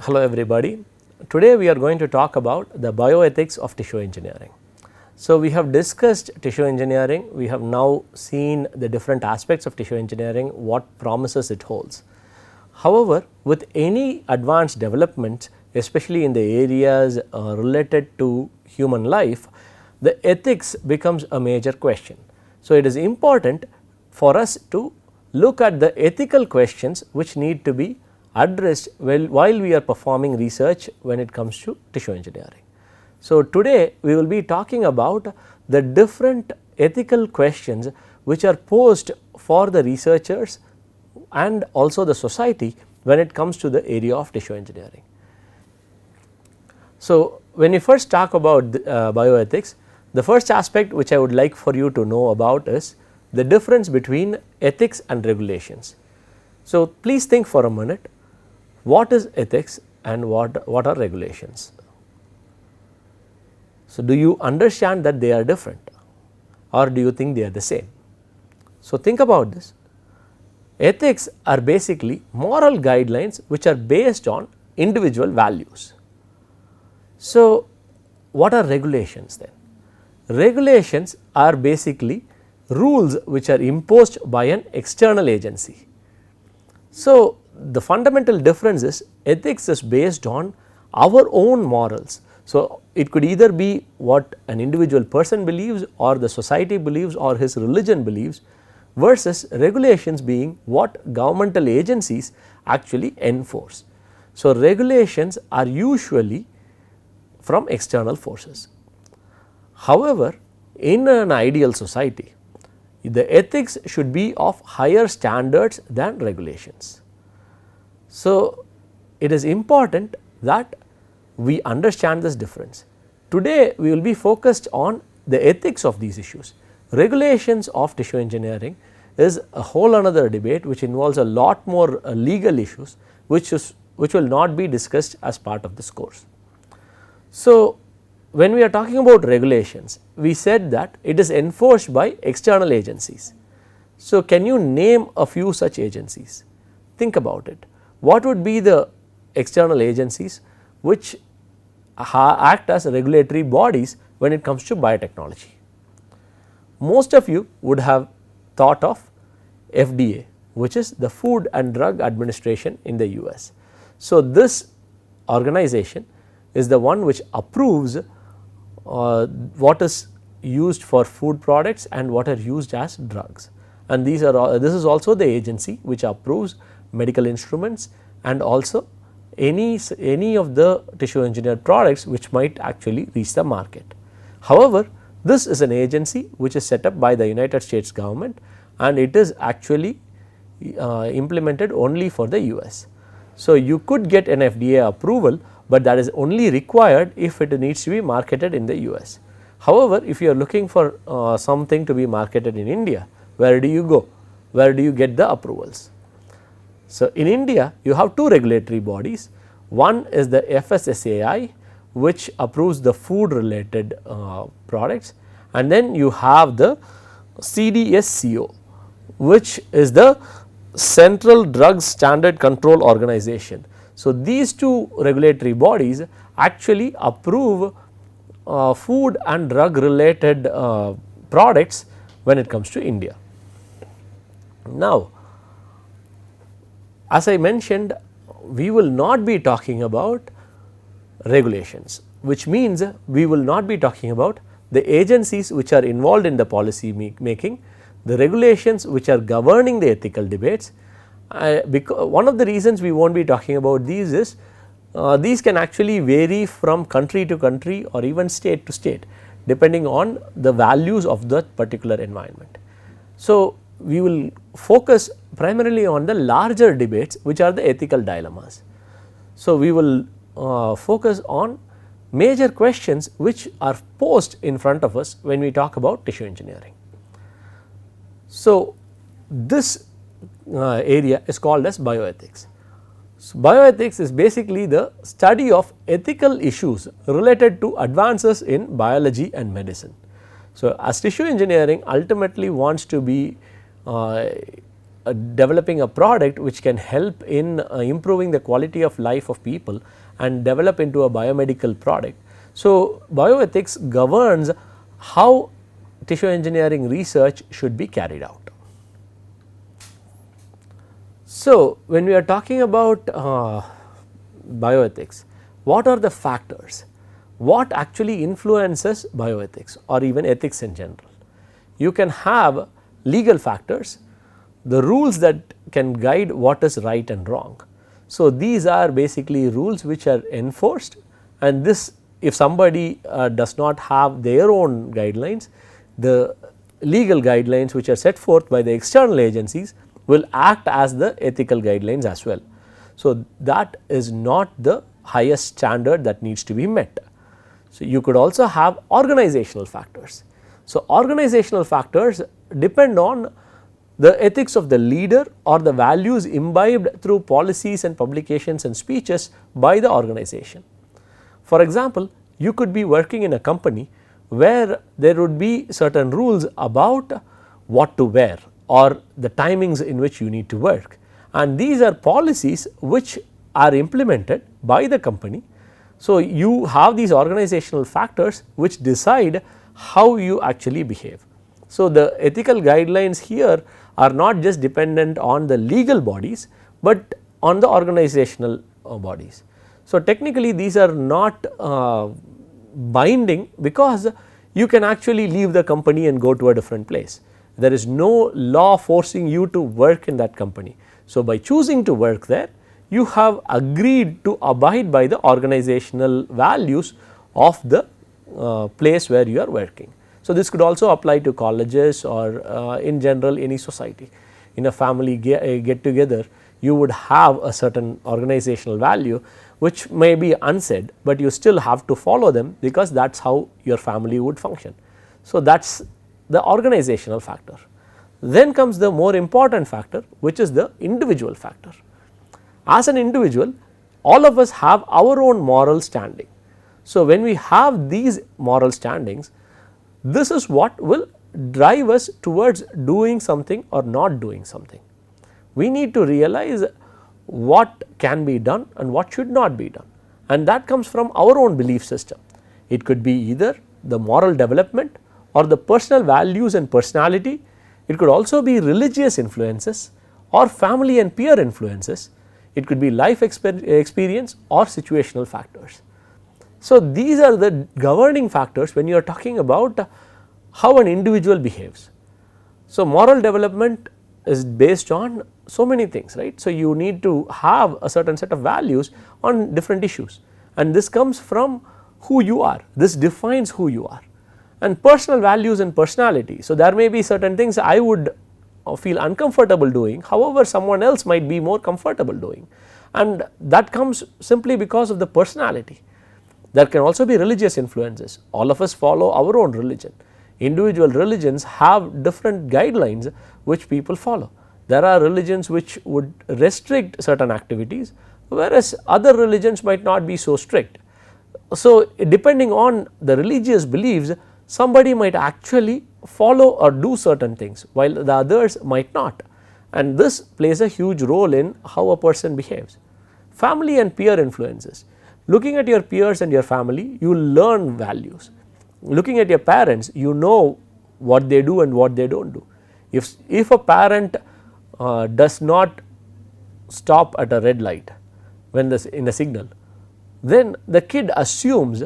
Hello everybody. Today we are going to talk about the bioethics of tissue engineering. So, we have discussed tissue engineering, we have now seen the different aspects of tissue engineering, what promises it holds. However, with any advanced development, especially in the areas related to human life, the ethics becomes a major question. So, it is important for us to look at the ethical questions which need to be addressed while we are performing research when it comes to tissue engineering. So, today we will be talking about the different ethical questions which are posed for the researchers and also the society when it comes to the area of tissue engineering. So, when you first talk about bioethics, the first aspect which I would like for you to know about is the difference between ethics and regulations. So, please think for a minute, what is ethics and what are regulations? So, do you understand that they are different or do you think they are the same? So, think about this. Ethics are basically moral guidelines which are based on individual values. So, what are regulations then? Regulations are basically rules which are imposed by an external agency. So, the fundamental difference is ethics is based on our own morals. So, it could either be what an individual person believes or the society believes or his religion believes, versus regulations being what governmental agencies actually enforce. So, regulations are usually from external forces. However, in an ideal society, the ethics should be of higher standards than regulations. So, it is important that we understand this difference. Today, we will be focused on the ethics of these issues. Regulations of tissue engineering is a whole another debate which involves a lot more legal issues which will not be discussed as part of this course. So, when we are talking about regulations, we said that it is enforced by external agencies. So, can you name a few such agencies? Think about it. What would be the external agencies which act as regulatory bodies when it comes to biotechnology? Most of you would have thought of FDA, which is the Food and Drug Administration in the US. So, this organization is the one which approves what is used for food products and what are used as drugs, and this is also the agency which approves medical instruments and also any of the tissue engineered products which might actually reach the market. However, this is an agency which is set up by the United States government and it is actually implemented only for the US. So, you could get an FDA approval, but that is only required if it needs to be marketed in the US. However, if you are looking for something to be marketed in India, where do you go? Where do you get the approvals? So, in India you have two regulatory bodies. One is the FSSAI, which approves the food related products, and then you have the CDSCO, which is the Central Drug Standard Control Organization. So, these two regulatory bodies actually approve food and drug related products when it comes to India. Now, as I mentioned, we will not be talking about regulations, which means we will not be talking about the agencies which are involved in the policy making, the regulations which are governing the ethical debates. Because one of the reasons we will not be talking about these is these can actually vary from country to country or even state to state depending on the values of that particular environment. So, we will focus primarily on the larger debates which are the ethical dilemmas. So, we will focus on major questions which are posed in front of us when we talk about tissue engineering. So, this area is called as bioethics. So, bioethics is basically the study of ethical issues related to advances in biology and medicine. So, as tissue engineering ultimately wants to be developing a product which can help in improving the quality of life of people and develop into a biomedical product. So, bioethics governs how tissue engineering research should be carried out. So, when we are talking about bioethics, what are the factors? What actually influences bioethics or even ethics in general? You can have legal factors, the rules that can guide what is right and wrong. So, these are basically rules which are enforced, and this, if somebody does not have their own guidelines, the legal guidelines which are set forth by the external agencies will act as the ethical guidelines as well. So, that is not the highest standard that needs to be met. So, you could also have organizational factors. So, organizational factors depend on the ethics of the leader or the values imbibed through policies and publications and speeches by the organization. For example, you could be working in a company where there would be certain rules about what to wear or the timings in which you need to work, and these are policies which are implemented by the company. So, you have these organizational factors which decide how you actually behave. So, the ethical guidelines here are not just dependent on the legal bodies, but on the organizational bodies. So, technically these are not binding, because you can actually leave the company and go to a different place. There is no law forcing you to work in that company. So, by choosing to work there, you have agreed to abide by the organizational values of the place where you are working. So, this could also apply to colleges or in general any society. In a family get together, you would have a certain organizational value which may be unsaid, but you still have to follow them, because that is how your family would function. So, that is the organizational factor. Then comes the more important factor, which is the individual factor. As an individual, all of us have our own moral standing. So, when we have these moral standings, this is what will drive us towards doing something or not doing something. We need to realize what can be done and what should not be done, and that comes from our own belief system. It could be either the moral development or the personal values and personality. It could also be religious influences or family and peer influences. It could be life experience or situational factors. So, these are the governing factors when you are talking about how an individual behaves. So, moral development is based on so many things, right. So, you need to have a certain set of values on different issues, and this comes from who you are. This defines who you are. And personal values and personality. So, there may be certain things I would feel uncomfortable doing, however someone else might be more comfortable doing, and that comes simply because of the personality. There can also be religious influences. All of us follow our own religion. Individual religions have different guidelines which people follow. There are religions which would restrict certain activities, whereas other religions might not be so strict. So, depending on the religious beliefs, somebody might actually follow or do certain things, while the others might not, and this plays a huge role in how a person behaves. Family and peer influences. Looking at your peers and your family, you will learn values. Looking at your parents, you know what they do and what they do not do. If a parent does not stop at a red light when in a signal, then the kid assumes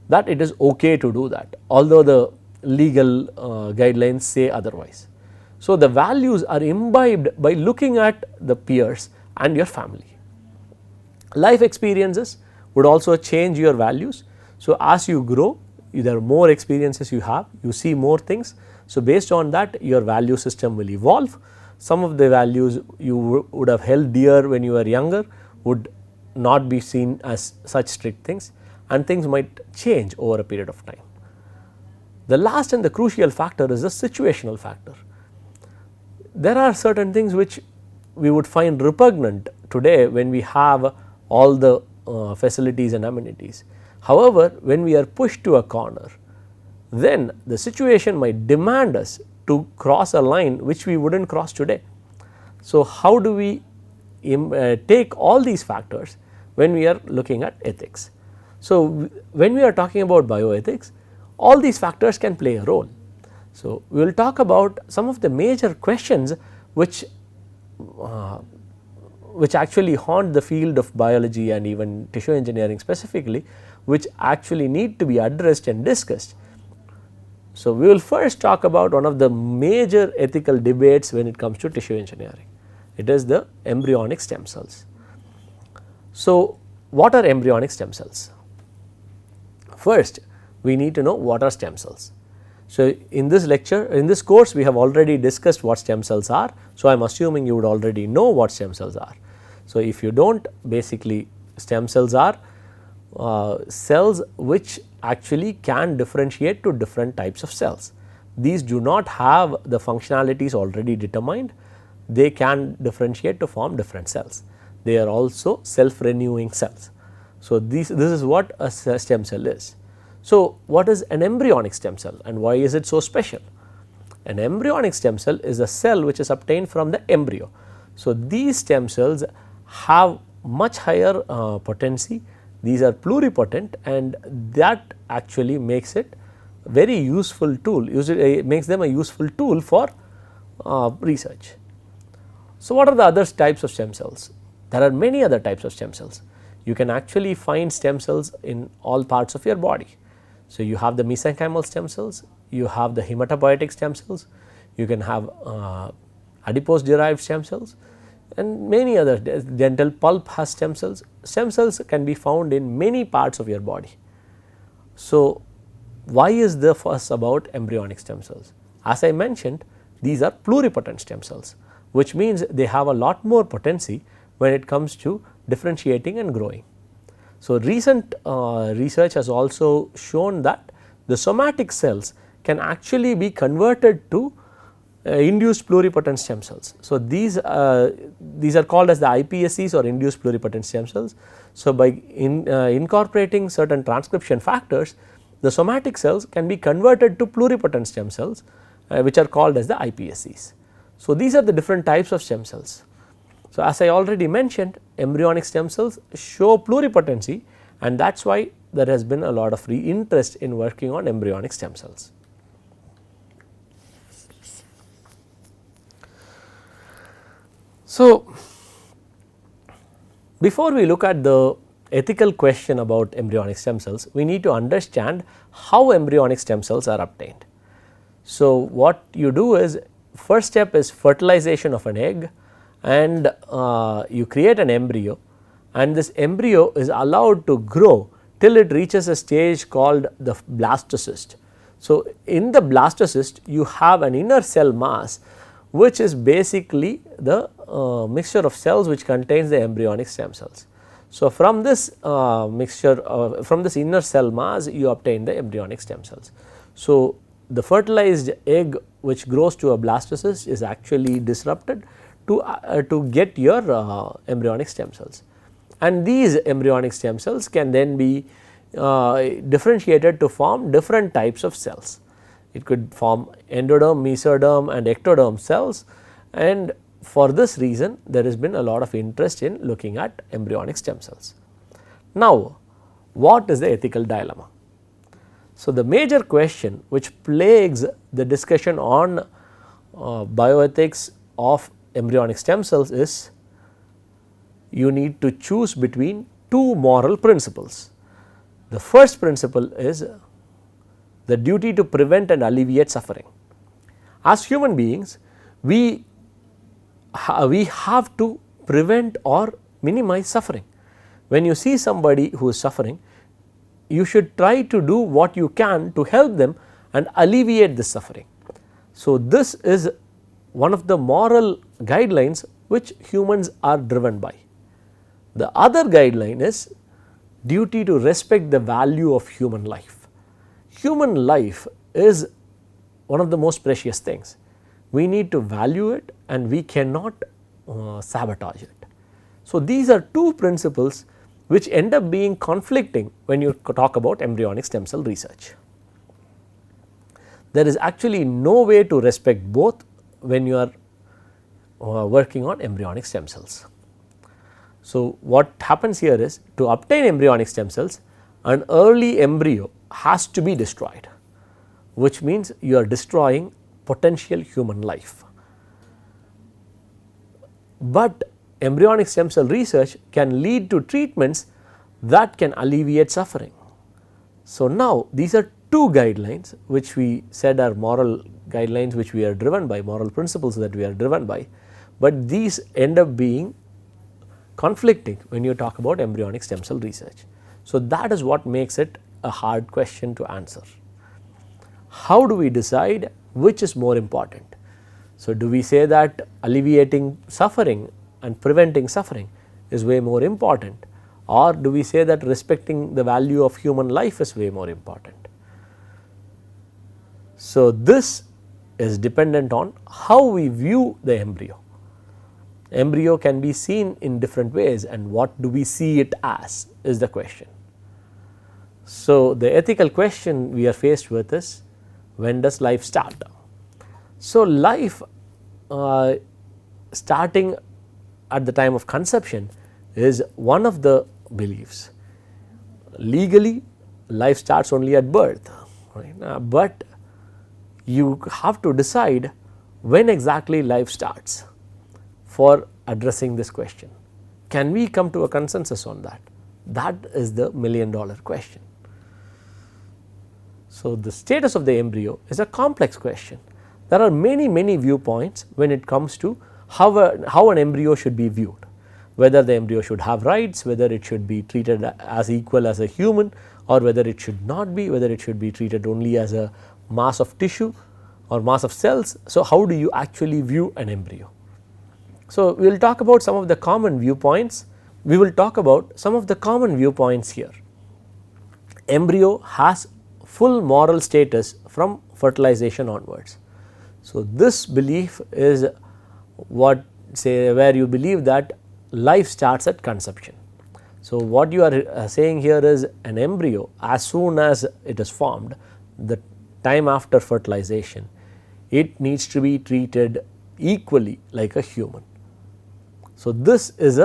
that it is okay to do that, although the legal guidelines say otherwise. So, the values are imbibed by looking at the peers and your family. Life experiences would also change your values. So, as you grow, there are more experiences you have, you see more things. So, based on that, your value system will evolve. Some of the values you would have held dear when you were younger would not be seen as such strict things, and things might change over a period of time. The last and the crucial factor is the situational factor. There are certain things which we would find repugnant today when we have all the facilities and amenities. However, when we are pushed to a corner, then the situation might demand us to cross a line which we would not cross today. So, how do we take all these factors when we are looking at ethics? So, when we are talking about bioethics, all these factors can play a role. So, we will talk about some of the major questions which actually haunt the field of biology and even tissue engineering specifically, which actually need to be addressed and discussed. So, we will first talk about one of the major ethical debates when it comes to tissue engineering. It is the embryonic stem cells. So, what are embryonic stem cells? First, we need to know what are stem cells. So, in this lecture, in this course, we have already discussed what stem cells are. So, I am assuming you would already know what stem cells are. So, if you do not, basically stem cells are cells which actually can differentiate to different types of cells. These do not have the functionalities already determined, they can differentiate to form different cells. They are also self renewing cells. So, this is what a stem cell is. So, what is an embryonic stem cell and why is it so special? An embryonic stem cell is a cell which is obtained from the embryo. So, these stem cells have much higher potency, these are pluripotent, and that actually makes it very useful tool, makes them a useful tool for research. So, what are the other types of stem cells? There are many other types of stem cells. You can actually find stem cells in all parts of your body. So, you have the mesenchymal stem cells, you have the hematopoietic stem cells, you can have adipose derived stem cells and many other. Dental pulp has stem cells. Stem cells can be found in many parts of your body. So, why is the fuss about embryonic stem cells? As I mentioned, these are pluripotent stem cells, which means they have a lot more potency when it comes to differentiating and growing. So, recent research has also shown that the somatic cells can actually be converted to induced pluripotent stem cells. So, these are called as the iPSCs or induced pluripotent stem cells. So, by incorporating certain transcription factors, the somatic cells can be converted to pluripotent stem cells which are called as the iPSCs. So, these are the different types of stem cells. So, as I already mentioned, embryonic stem cells show pluripotency, and that is why there has been a lot of interest in working on embryonic stem cells. So, before we look at the ethical question about embryonic stem cells, we need to understand how embryonic stem cells are obtained. So, what you do is, first step is fertilization of an egg, and you create an embryo, and this embryo is allowed to grow till it reaches a stage called the blastocyst. So, in the blastocyst you have an inner cell mass which is basically the mixture of cells which contains the embryonic stem cells. So, from this mixture from this inner cell mass you obtain the embryonic stem cells. So, the fertilized egg which grows to a blastocyst is actually disrupted to get your embryonic stem cells, and these embryonic stem cells can then be differentiated to form different types of cells. It could form endoderm, mesoderm and ectoderm cells, and for this reason there has been a lot of interest in looking at embryonic stem cells. Now, what is the ethical dilemma? So, the major question which plagues the discussion on bioethics of embryonic stem cells is, you need to choose between two moral principles. The first principle is the duty to prevent and alleviate suffering. As human beings, we have to prevent or minimize suffering. When you see somebody who is suffering, you should try to do what you can to help them and alleviate the suffering. So, this is one of the moral guidelines which humans are driven by. The other guideline is duty to respect the value of human life. Human life is one of the most precious things. We need to value it and we cannot sabotage it. So, these are two principles which end up being conflicting when you talk about embryonic stem cell research. There is actually no way to respect both when you are working on embryonic stem cells. So, what happens here is, to obtain embryonic stem cells, an early embryo has to be destroyed, which means you are destroying potential human life. But embryonic stem cell research can lead to treatments that can alleviate suffering. So, now these are two guidelines which we said are moral guidelines, which we are driven by, moral principles that we are driven by, but these end up being conflicting when you talk about embryonic stem cell research. So, that is what makes it a hard question to answer. How do we decide which is more important? So, do we say that alleviating suffering and preventing suffering is way more important, or do we say that respecting the value of human life is way more important? So, this is dependent on how we view the embryo. Embryo can be seen in different ways, and what do we see it as is the question. So, the ethical question we are faced with is, when does life start? So, life starting at the time of conception is one of the beliefs. Legally, life starts only at birth, right? But you have to decide when exactly life starts for addressing this question. Can we come to a consensus on that? That is the $1,000,000 question. So, the status of the embryo is a complex question. There are many viewpoints when it comes to how an embryo should be viewed, whether the embryo should have rights, whether it should be treated as equal as a human, or whether it should not be, whether it should be treated only as a mass of tissue or mass of cells. So, how do you actually view an embryo? So, we will talk about some of the common viewpoints. We will talk about some of the common viewpoints here. Embryo has full moral status from fertilization onwards. So, this belief is what where you believe that life starts at conception. So, what you are saying here is, an embryo, as soon as it is formed, the time after fertilization, it needs to be treated equally like a human. So, this is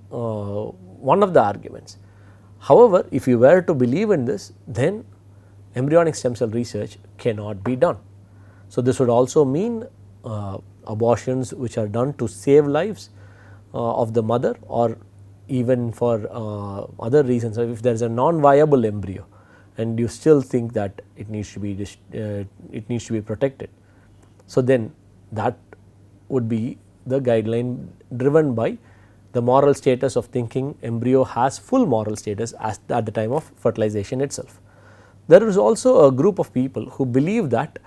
one of the arguments. However, if you were to believe in this, then embryonic stem cell research cannot be done. So, this would also mean abortions which are done to save lives of the mother, or even for other reasons. So, if there is a non-viable embryo and you still think that it needs to be protected, so then that would be the guideline driven by the moral status of thinking embryo has full moral status at the time of fertilization itself. There is also a group of people who believe that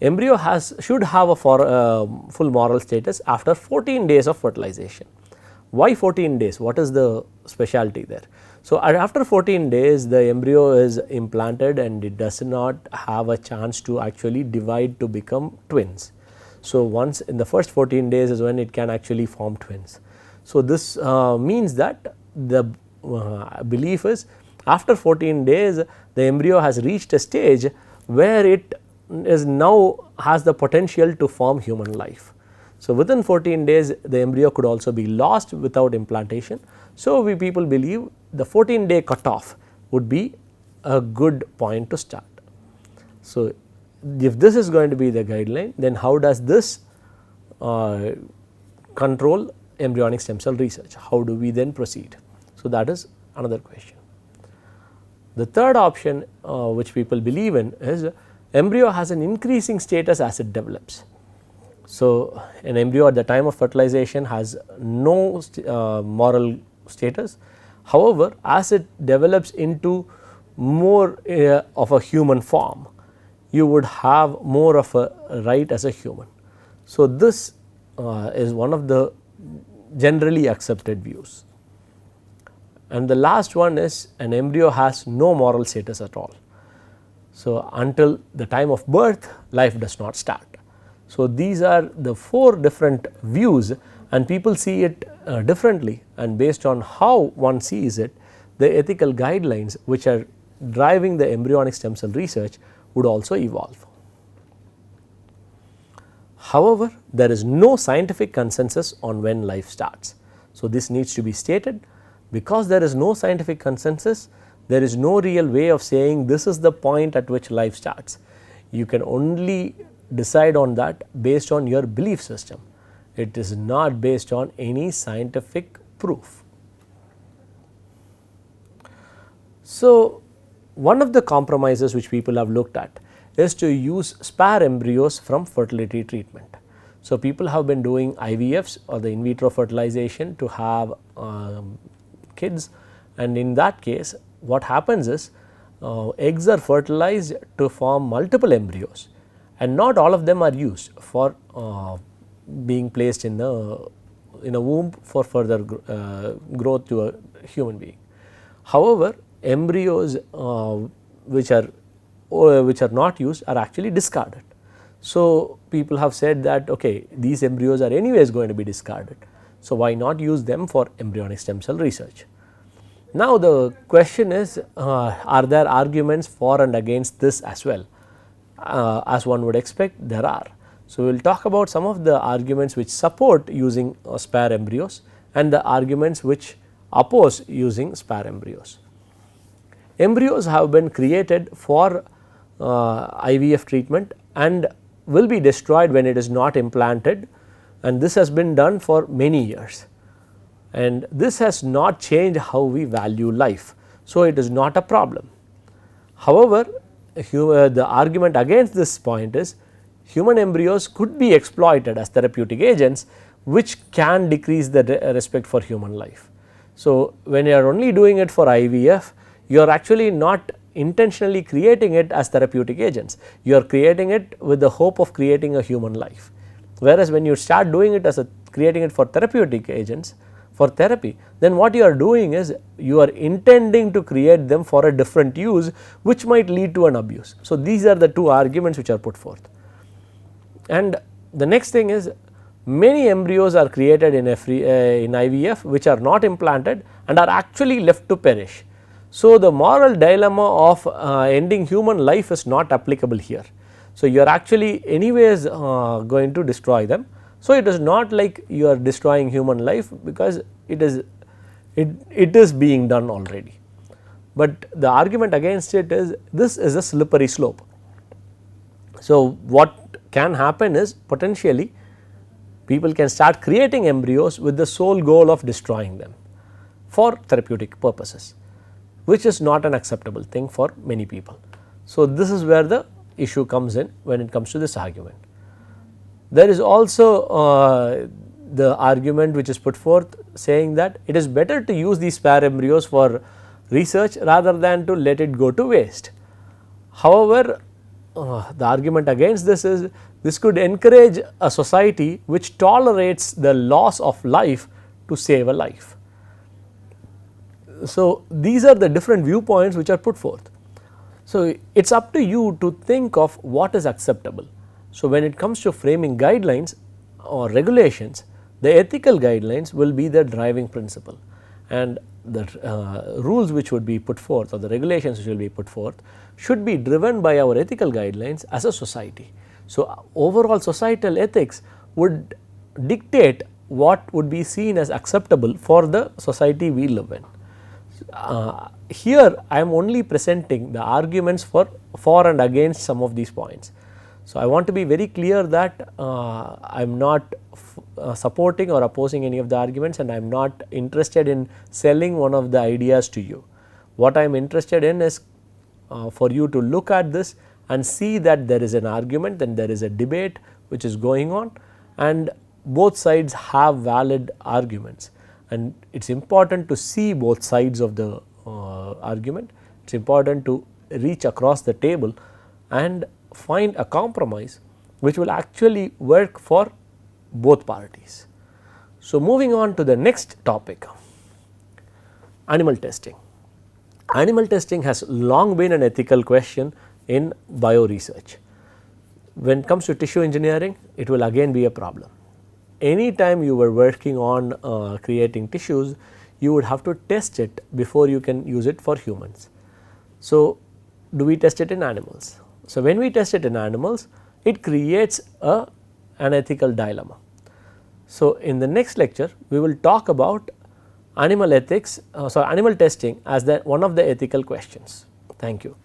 embryo should have a full moral status after 14 days of fertilization. Why 14 days? What is the specialty there? So, after 14 days the embryo is implanted and it does not have a chance to actually divide to become twins. So, once in the first 14 days is when it can actually form twins. So, this means that the belief is, after 14 days the embryo has reached a stage where it is now has the potential to form human life. So, within 14 days the embryo could also be lost without implantation. So, we people believe the 14-day cutoff would be a good point to start. So, if this is going to be the guideline, then how does this control embryonic stem cell research? How do we then proceed? So, that is another question. The third option which people believe in is, embryo has an increasing status as it develops. So, an embryo at the time of fertilization has no moral status. However, as it develops into more of a human form, you would have more of a right as a human. So, this is one of the generally accepted views. And the last one is, an embryo has no moral status at all. So, until the time of birth, life does not start. So, these are the 4 different views, and people see it differently, and based on how one sees it, the ethical guidelines which are driving the embryonic stem cell research would also evolve. However, there is no scientific consensus on when life starts. So, this needs to be stated. Because there is no scientific consensus, there is no real way of saying this is the point at which life starts. You can only decide on that based on your belief system. It is not based on any scientific proof. So, one of the compromises which people have looked at is to use spare embryos from fertility treatment. So, people have been doing IVFs or the in vitro fertilization to have kids, and in that case what happens is eggs are fertilized to form multiple embryos, and not all of them are used for being placed in a womb for further growth to a human being. However, embryos which are not used are actually discarded. So, people have said that okay, these embryos are anyways going to be discarded, so why not use them for embryonic stem cell research. Now, the question is are there arguments for and against this as well? As one would expect, there are. So, we will talk about some of the arguments which support using spare embryos and the arguments which oppose using spare embryos. Embryos have been created for IVF treatment and will be destroyed when it is not implanted, and this has been done for many years, and this has not changed how we value life. So, it is not a problem. However, the argument against this point is human embryos could be exploited as therapeutic agents which can decrease the respect for human life. So, when you are only doing it for IVF, you are actually not intentionally creating it as therapeutic agents, you are creating it with the hope of creating a human life. Whereas, when you start doing it as creating it for therapeutic agents for therapy, then what you are doing is you are intending to create them for a different use which might lead to an abuse. So, these are the two arguments which are put forth. And the next thing is many embryos are created in IVF which are not implanted and are actually left to perish. So, the moral dilemma of ending human life is not applicable here. So, you are actually anyways going to destroy them. So, it is not like you are destroying human life because it is being done already. But the argument against it is this is a slippery slope. So, what can happen is potentially people can start creating embryos with the sole goal of destroying them for therapeutic purposes, which is not an acceptable thing for many people. So, this is where the issue comes in when it comes to this argument. There is also the argument which is put forth saying that it is better to use these spare embryos for research rather than to let it go to waste. However, the argument against this is this could encourage a society which tolerates the loss of life to save a life. So, these are the different viewpoints which are put forth. So, it is up to you to think of what is acceptable. So, when it comes to framing guidelines or regulations, the ethical guidelines will be the driving principle, and the rules which would be put forth or the regulations which will be put forth should be driven by our ethical guidelines as a society. So, overall societal ethics would dictate what would be seen as acceptable for the society we live in. Here I am only presenting the arguments for and against some of these points. So, I want to be very clear that I am not supporting or opposing any of the arguments, and I am not interested in selling one of the ideas to you. What I am interested in is for you to look at this and see that there is an argument and there is a debate which is going on, and both sides have valid arguments, and it is important to see both sides of the argument. It is important to reach across the table and find a compromise which will actually work for both parties. So, moving on to the next topic, animal testing. Animal testing has long been an ethical question in bioresearch. When it comes to tissue engineering, it will again be a problem. Anytime you were working on creating tissues, you would have to test it before you can use it for humans. So, do we test it in animals? So, when we test it in animals, it creates an ethical dilemma. So, in the next lecture we will talk about animal ethics, animal testing as one of the ethical questions. Thank you.